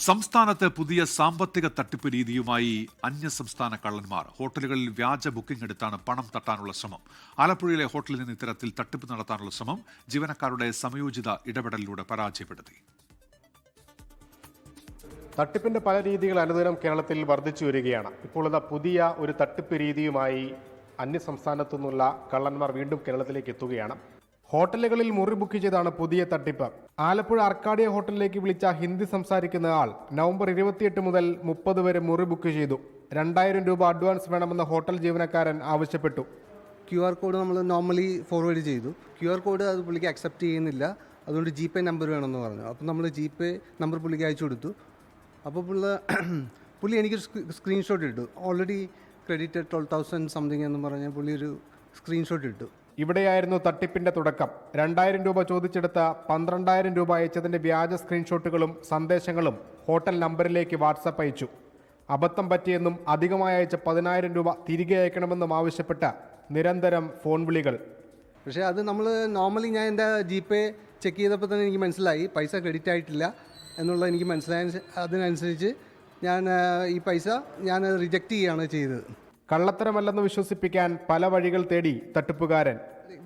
സംസ്ഥാനത്ത് പുതിയ സാമ്പത്തിക തട്ടിപ്പ് രീതിയുമായി അന്യസംസ്ഥാന കള്ളന്മാർ ഹോട്ടലുകളിൽ വ്യാജ ബുക്കിംഗ് എടുത്താണ് പണം തട്ടാനുള്ള ശ്രമം. ആലപ്പുഴയിലെ ഹോട്ടലിൽ നിന്ന് ഇത്തരത്തിൽ തട്ടിപ്പ് നടത്താനുള്ള ശ്രമം ജീവനക്കാരുടെ സമയോചിത ഇടപെടലിലൂടെ പരാജയപ്പെടുത്തി. തട്ടിപ്പിന്റെ പല രീതികൾ അനുദിനം കേരളത്തിൽ വർദ്ധിച്ചു വരികയാണ്. ഇപ്പോൾ ഇതാ പുതിയ ഒരു തട്ടിപ്പ് രീതിയുമായി അന്യസംസ്ഥാനത്തു നിന്നുള്ള കള്ളന്മാർ വീണ്ടും കേരളത്തിലേക്ക് എത്തുകയാണ്. ഹോട്ടലുകളിൽ മുറി ബുക്ക് ചെയ്താണ് പുതിയ തട്ടിപ്പ്. ആലപ്പുഴ അർക്കാഡിയ ഹോട്ടലിലേക്ക് വിളിച്ച ഹിന്ദി സംസാരിക്കുന്ന ആൾ നവംബർ 28 മുതൽ 30 വരെ മുറി ബുക്ക് ചെയ്തു. 2000 രൂപ അഡ്വാൻസ് വേണമെന്ന് ഹോട്ടൽ ജീവനക്കാരൻ ആവശ്യപ്പെട്ടു. QR കോഡ് നമ്മൾ നോർമലി ഫോർവേഡ് ചെയ്തു. QR കോഡ് അത് പുള്ളിക്ക് അക്സെപ്റ്റ് ചെയ്യുന്നില്ല. അതുകൊണ്ട് GPay നമ്പർ വേണമെന്ന് പറഞ്ഞു. അപ്പോൾ നമ്മൾ GPay നമ്പർ പുള്ളിക്ക് അയച്ചു കൊടുത്തു. അപ്പോൾ പുള്ളി എനിക്കൊരു സ്ക്രീൻഷോട്ട് ഇട്ടു. ഓൾറെഡി ക്രെഡിറ്റഡ് 12,000 സംതിങ് എന്ന് പറഞ്ഞാൽ പുള്ളി ഒരു സ്ക്രീൻഷോട്ട് ഇട്ടു. ഇവിടെയായിരുന്നു തട്ടിപ്പിന്റെ തുടക്കം. 2000 രൂപ ചോദിച്ചെടുത്ത 12,000 രൂപ അയച്ചതിന്റെ വ്യാജ സ്ക്രീൻഷോട്ടുകളും സന്ദേശങ്ങളും ഹോട്ടൽ നമ്പറിലേക്ക് വാട്സപ്പ് അയച്ചു. അബദ്ധം പറ്റിയെന്നും അധികമായി അയച്ച 10,000 രൂപ തിരികെ അയക്കണമെന്നും ആവശ്യപ്പെട്ട നിരന്തരം ഫോൺ വിളികൾ. പക്ഷേ അത് നമ്മൾ നോർമലി ഞാൻ എൻ്റെ GPay ചെക്ക് ചെയ്തപ്പോൾ തന്നെ എനിക്ക് മനസ്സിലായി പൈസ ക്രെഡിറ്റ് ആയിട്ടില്ല എന്നുള്ളത് എനിക്ക് മനസ്സിലായ അതിനനുസരിച്ച് ഞാൻ ഈ പൈസ ഞാൻ റിജക്റ്റ് ചെയ്യുകയാണ് ചെയ്തത്. കള്ളത്തരമല്ലെന്ന് വിശ്വസിപ്പിക്കാൻ പല വഴികൾ തേടി തട്ടിപ്പുകാരൻ.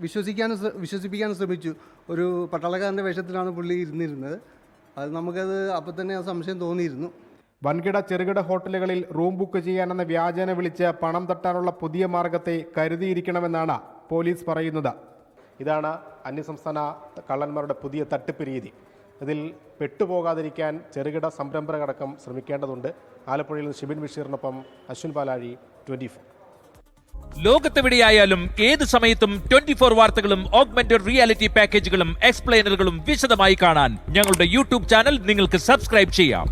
വിശ്വസിപ്പിക്കാൻ ശ്രമിച്ചു. ഒരു പട്ടാളക്കാരൻ്റെ വേഷത്തിലാണ് പുള്ളി ഇരുന്നിരുന്നത്. അത് നമുക്കത് അപ്പം തന്നെ ആ സംശയം തോന്നിയിരുന്നു. വൻകിട ചെറുകിട ഹോട്ടലുകളിൽ റൂം ബുക്ക് ചെയ്യാനെന്ന വ്യാജേന വിളിച്ച് പണം തട്ടാനുള്ള പുതിയ മാർഗത്തെ കരുതിയിരിക്കണമെന്നാണ് പോലീസ് പറയുന്നത്. ഇതാണ് അന്യസംസ്ഥാന കള്ളന്മാരുടെ പുതിയ തട്ടിപ്പ് രീതി. ഇതിൽ പെട്ടുപോകാതിരിക്കാൻ ചെറുകിട സംരംഭകരടക്കം ശ്രമിക്കേണ്ടതുണ്ട്. ആലപ്പുഴയിൽ നിന്ന് ഷിബിൻ ബഷീറിനൊപ്പം അശ്വിൻ പാലാഴി, 24. ലോകത്തെവിടെയായാലും ഏത് സമയത്തും 24 വാർത്തകളും ഓഗ്മെന്റഡ് റിയാലിറ്റി പാക്കേജുകളും എക്സ്പ്ലെയിനറുകളും വിശദമായി കാണാൻ ഞങ്ങളുടെ യൂട്യൂബ് ചാനൽ നിങ്ങൾക്ക് സബ്സ്ക്രൈബ് ചെയ്യാം.